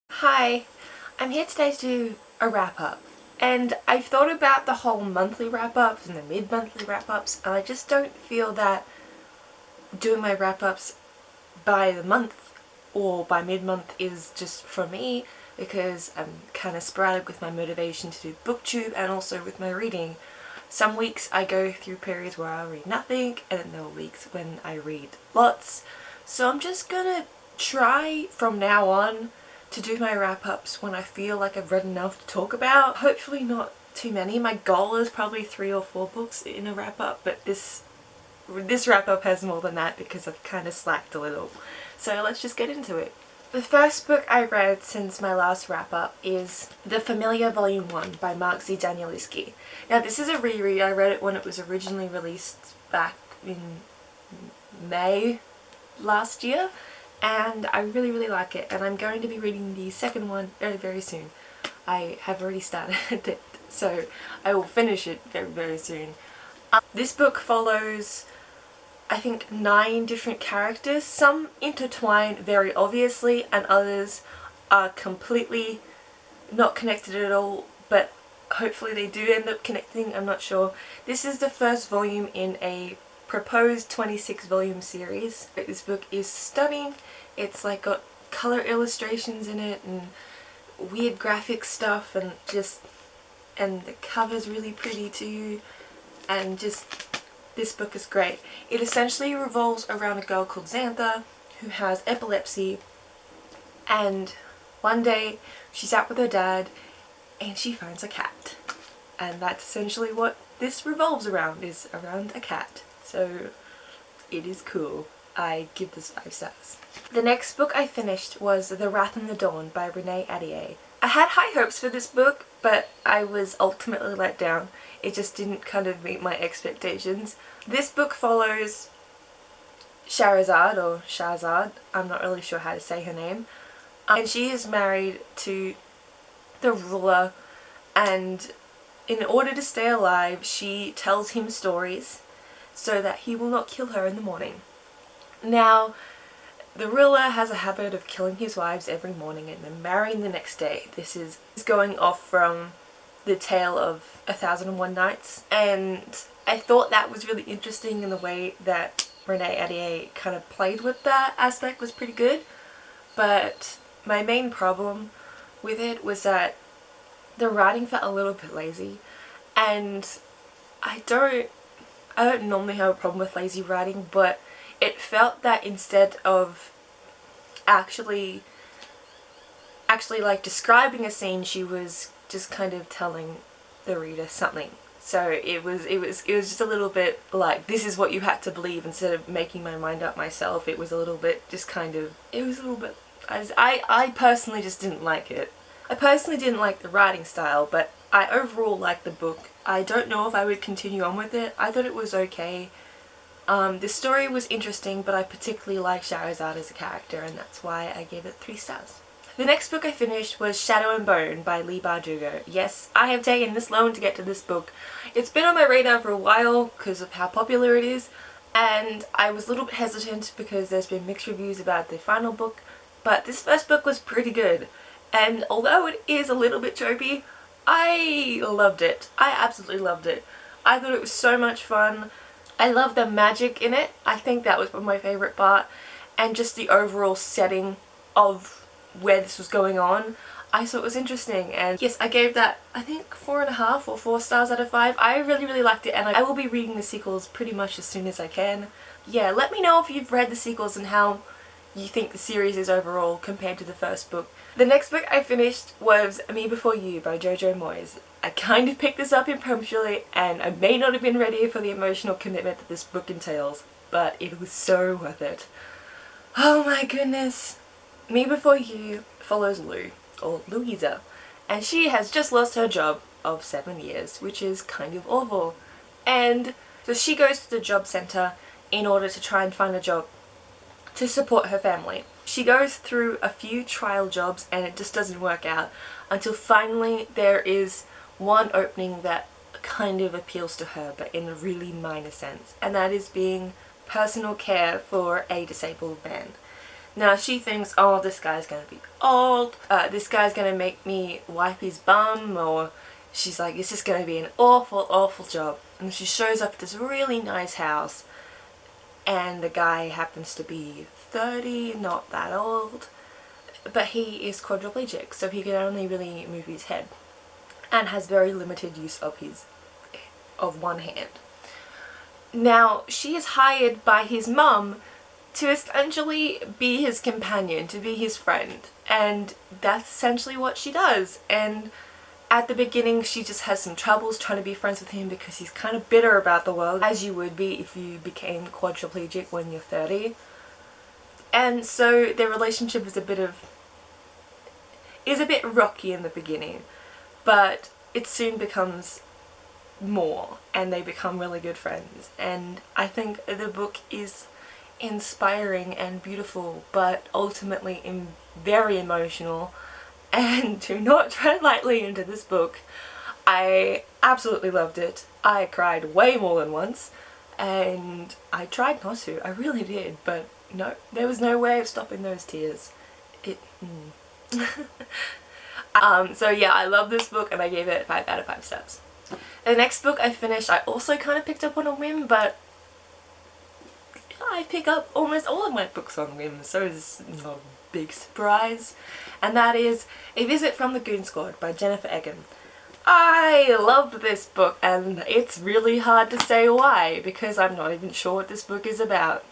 Hi, I'm here today to do a wrap-up, and I've thought about the whole monthly wrap-ups and the mid-monthly wrap-ups, and I just don't feel that doing my wrap-ups by the month or by mid-month is just for me, because I'm kind of sporadic with my motivation to do booktube and also with my reading. Some weeks I go through periods where I read nothing, and then there are weeks when I read lots. So I'm just gonna try from now on to do my wrap-ups when I feel like I've read enough to talk about. Hopefully not too many. My goal is probably 3 or 4 books in a wrap-up, but this wrap-up has more than that because I've kind of slacked a little. So let's just get into it. The first book I read since my last wrap-up is The Familia Volume 1 by Mark Z. Danielewski. Now this is a reread. I read it when it was originally released back in May last year, and I really like it, and I'm going to be reading the second one very soon. I have already started it, so I will finish it very soon. This book follows, I think, 9 different characters. Some intertwine very obviously and others are completely not connected at all, but hopefully they do end up connecting, I'm not sure. This is the first volume in a proposed 26 volume series. This book is stunning. It's like got color illustrations in it and weird graphic stuff, and the cover's really pretty too, and just this book is great. It essentially revolves around a girl called Xantha who has epilepsy, and one day she's out with her dad and she finds a cat, and that's essentially what this revolves around, is around a cat. So it is cool. I give this 5 stars. The next book I finished was The Wrath and the Dawn by andAdorned. I had high hopes for this book, but I was ultimately let down. It just didn't kind of meet my expectations. This book follows Shahrazad, or Shahzad, I'm not really sure how to say her name, and she is married to the ruler, and in order to stay alive she tells him stories so that he will not kill her in the morning. Now, the ruler has a habit of killing his wives every morning and then marrying the next day. This is going off from the tale of 1001 Nights, and I thought that was really interesting, in the way that andAdorned kind of played with that aspect was pretty good. But my main problem with it was that the writing felt a little bit lazy, and I don't normally have a problem with lazy writing, but it felt that instead of actually like describing a scene, she was just kind of telling the reader something. So it was just a little bit like, this is what you had to believe, instead of making my mind up myself. It was a little bit just kind of, I personally just didn't like it. I personally didn't like the writing style, but I overall liked the book. I don't know if I would continue on with it. I thought it was okay. The story was interesting, but I particularly liked Shahrazad as a character, and that's why I gave it 3 stars. The next book I finished was Shadow and Bone by Leigh Bardugo. Yes, I have taken this long to get to this book. It's been on my radar for a while because of how popular it is, and I was a little bit hesitant because there's been mixed reviews about the final book, but this first book was pretty good. And although it is a little bit tropey, I loved it. I absolutely loved it. I thought it was so much fun. I love the magic in it. I think that was my favourite part. And just the overall setting of where this was going on, I thought it was interesting. And yes, I gave that, I think, 4.5 or 4 stars out of 5. I really liked it, and I will be reading the sequels pretty much as soon as I can. Yeah, let me know if you've read the sequels and how you think the series is overall compared to the first book. The next book I finished was Me Before You by Jojo Moyes. I kind of picked this up impromptu, and I may not have been ready for the emotional commitment that this book entails, but it was so worth it. Oh my goodness. Me Before You follows Lou, or Louisa, and she has just lost her job of 7 years, which is kind of awful. And so she goes to the job centre in order to try and find a job to support her family. She goes through a few trial jobs and it just doesn't work out, until finally there is one opening that kind of appeals to her, but in a really minor sense, and that is being personal care for a disabled man. Now she thinks, oh, this guy's gonna be old, this guy's gonna make me wipe his bum, or she's like, it's just gonna be an awful, awful job. And she shows up at this really nice house, and the guy happens to be 30, not that old, but he is quadriplegic, so he can only really move his head and has very limited use of one hand. Now she is hired by his mum to essentially be his companion, to be his friend, and that's essentially what she does. And at the beginning she just has some troubles trying to be friends with him because he's kind of bitter about the world, as you would be if you became quadriplegic when you're 30. And so their relationship is a bit rocky in the beginning, but it soon becomes more and they become really good friends. And I think the book is inspiring and beautiful, but ultimately very emotional, and do not tread lightly into this book. I absolutely loved it. I cried way more than once, and I tried not to, I really did, but no, there was no way of stopping those tears. So yeah, I love this book and I gave it 5 out of 5 stars. The next book I finished, I also kind of picked up on a whim, but I pick up almost all of my books on whims, so it's not a big surprise. And that is A Visit from the Goon Squad by Jennifer Egan. I loved this book, and it's really hard to say why, because I'm not even sure what this book is about.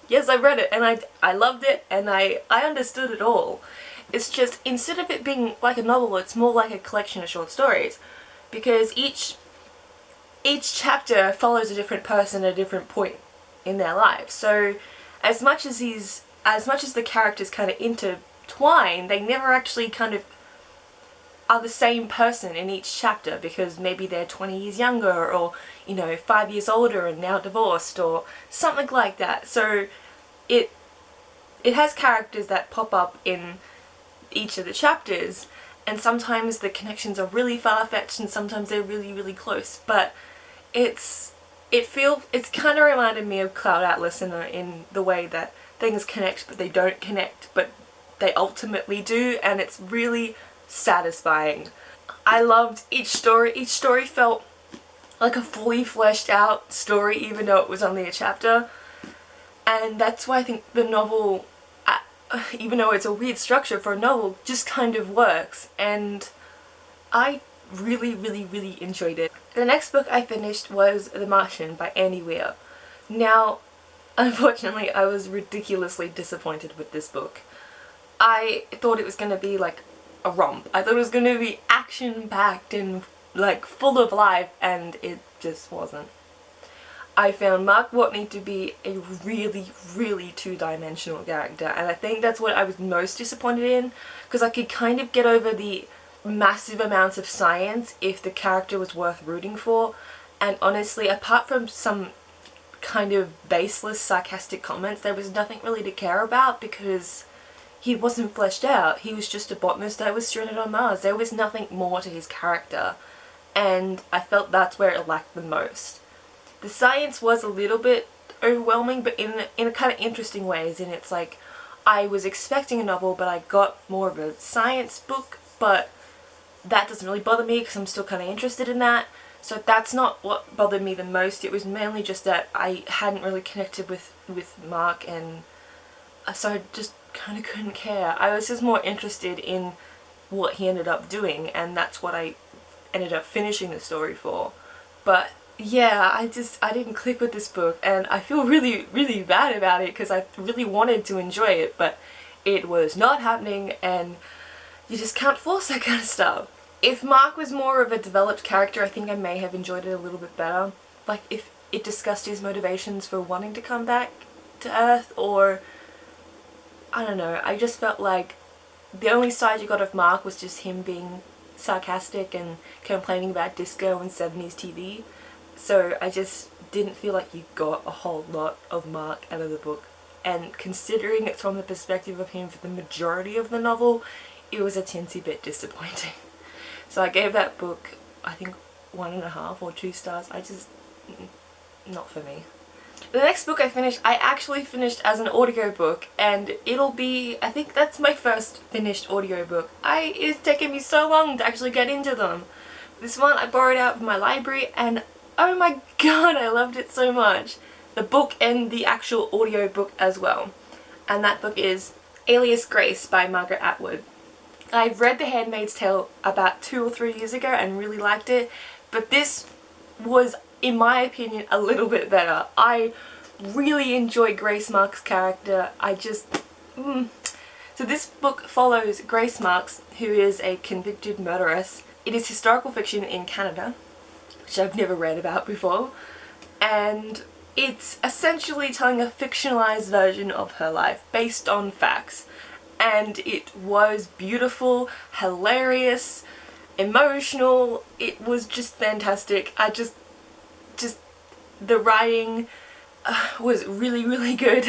Yes, I read it and I loved it and I understood it all. It's just, instead of it being like a novel, it's more like a collection of short stories, because each chapter follows a different person at a different point in their life. So as much as the characters kind of intertwine, they never actually kind of are the same person in each chapter, because maybe they're 20 years younger, or, you know, 5 years older and now divorced, or something like that. So it has characters that pop up in each of the chapters, and sometimes the connections are really far-fetched and sometimes they're really, really close, but it's kind of reminded me of Cloud Atlas in the way that things connect but they don't connect, but they ultimately do, and it's really satisfying. I loved each story. Each story felt like a fully fleshed out story, even though it was only a chapter. And that's why I think the novel, even though it's a weird structure for a novel, just kind of works. And I really, really, really enjoyed it. The next book I finished was The Martian by Andy Weir. Now, unfortunately, I was ridiculously disappointed with this book. I thought it was going to be like a romp. I thought it was going to be action-packed and like full of life, and it just wasn't. I found Mark Watney to be a really, really two-dimensional character, and I think that's what I was most disappointed in, because I could kind of get over the massive amounts of science if the character was worth rooting for, and honestly, apart from some kind of baseless, sarcastic comments, there was nothing really to care about, because he wasn't fleshed out. He was just a botanist that was stranded on Mars. There was nothing more to his character, and I felt that's where it lacked the most. The science was a little bit overwhelming, but in a kind of interesting ways, and it's like, I was expecting a novel, but I got more of a science book, but that doesn't really bother me because I'm still kind of interested in that. So that's not what bothered me the most. It was mainly just that I hadn't really connected with Mark, and so I just kind of couldn't care. I was just more interested in what he ended up doing, and that's what I ended up finishing the story for. But yeah, I didn't click with this book, and I feel really, really bad about it because I really wanted to enjoy it, but it was not happening, and you just can't force that kind of stuff. If Mark was more of a developed character, I think I may have enjoyed it a little bit better. Like if it discussed his motivations for wanting to come back to Earth, or I don't know, I just felt like the only side you got of Mark was just him being sarcastic and complaining about disco and 70s TV. So I just didn't feel like you got a whole lot of Mark out of the book. And considering it's from the perspective of him for the majority of the novel, it was a teensy bit disappointing. So I gave that book, I think, 1.5 or 2 stars. Not for me. The next book I actually finished as an audiobook, and it'll be, I think that's my first finished audiobook. It's taken me so long to actually get into them. This one I borrowed out from my library, and oh my god, I loved it so much. The book and the actual audiobook as well. And that book is Alias Grace by Margaret Atwood. I've read The Handmaid's Tale about 2 or 3 years ago and really liked it, but this was, in my opinion, a little bit better. I really enjoy Grace Marks' character. So this book follows Grace Marks, who is a convicted murderess. It is historical fiction in Canada, which I've never read about before, and it's essentially telling a fictionalized version of her life based on facts. And it was beautiful, hilarious, emotional. It was just fantastic. The writing was really, really good,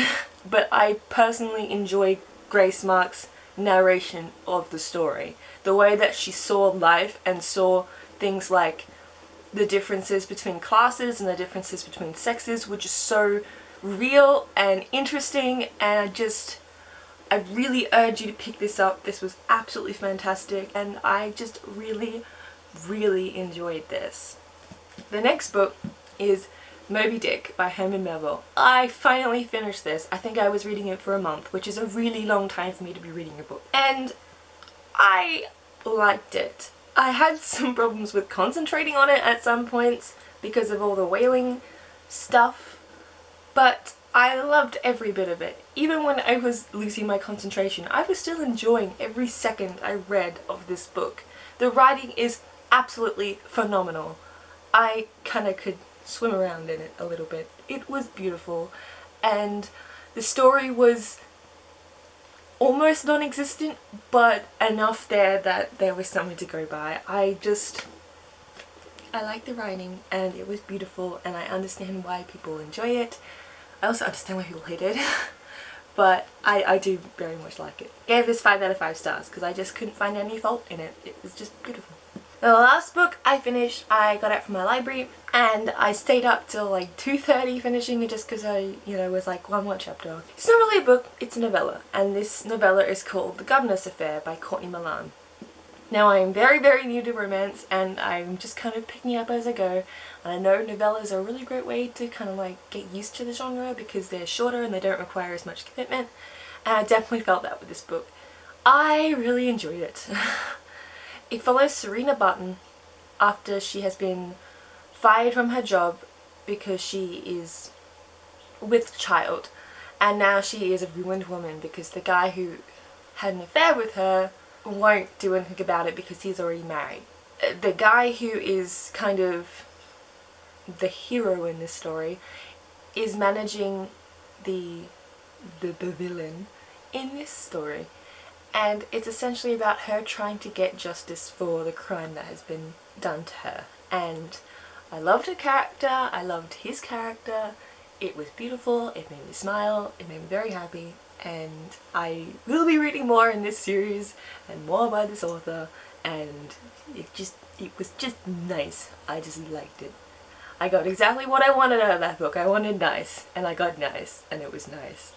but I personally enjoy Grace Marks' narration of the story. The way that she saw life and saw things like the differences between classes and the differences between sexes were just so real and interesting, and I really urge you to pick this up. This was absolutely fantastic, and I just really, really enjoyed this. The next book is Moby Dick by Herman Melville. I finally finished this. I think I was reading it for a month, which is a really long time for me to be reading a book. And I liked it. I had some problems with concentrating on it at some points because of all the whaling stuff, but I loved every bit of it. Even when I was losing my concentration, I was still enjoying every second I read of this book. The writing is absolutely phenomenal. I kind of could swim around in it a little bit. It was beautiful, and the story was almost non-existent, but enough there that there was something to go by. I like the writing, and it was beautiful, and I understand why people enjoy it. I also understand why people hate it, but I do very much like it. Gave this 5 out of 5 stars because I just couldn't find any fault in it. It was just beautiful. The last book I finished, I got out from my library, and I stayed up till like 2:30 finishing it just because I, was like one more chapter. It's not really a book, it's a novella, and this novella is called The Governess Affair by Courtney Milan. Now I am very, very new to romance, and I'm just kind of picking up as I go, and I know novellas are a really great way to kind of like get used to the genre because they're shorter and they don't require as much commitment, and I definitely felt that with this book. I really enjoyed it. It follows Serena Button after she has been fired from her job because she is with child, and now she is a ruined woman because the guy who had an affair with her won't do anything about it because he's already married. The guy who is kind of the hero in this story is managing the villain in this story, and it's essentially about her trying to get justice for the crime that has been done to her. And I loved her character, I loved his character, it was beautiful, it made me smile, it made me very happy, and I will be reading more in this series and more by this author, and it was just nice. I just liked it. I got exactly what I wanted out of that book. I wanted nice, and I got nice, and it was nice.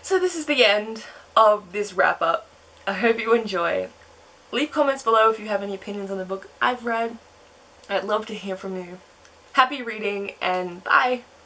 So this is the end of this wrap up. I hope you enjoy. Leave comments below if you have any opinions on the book I've read. I'd love to hear from you. Happy reading, and bye!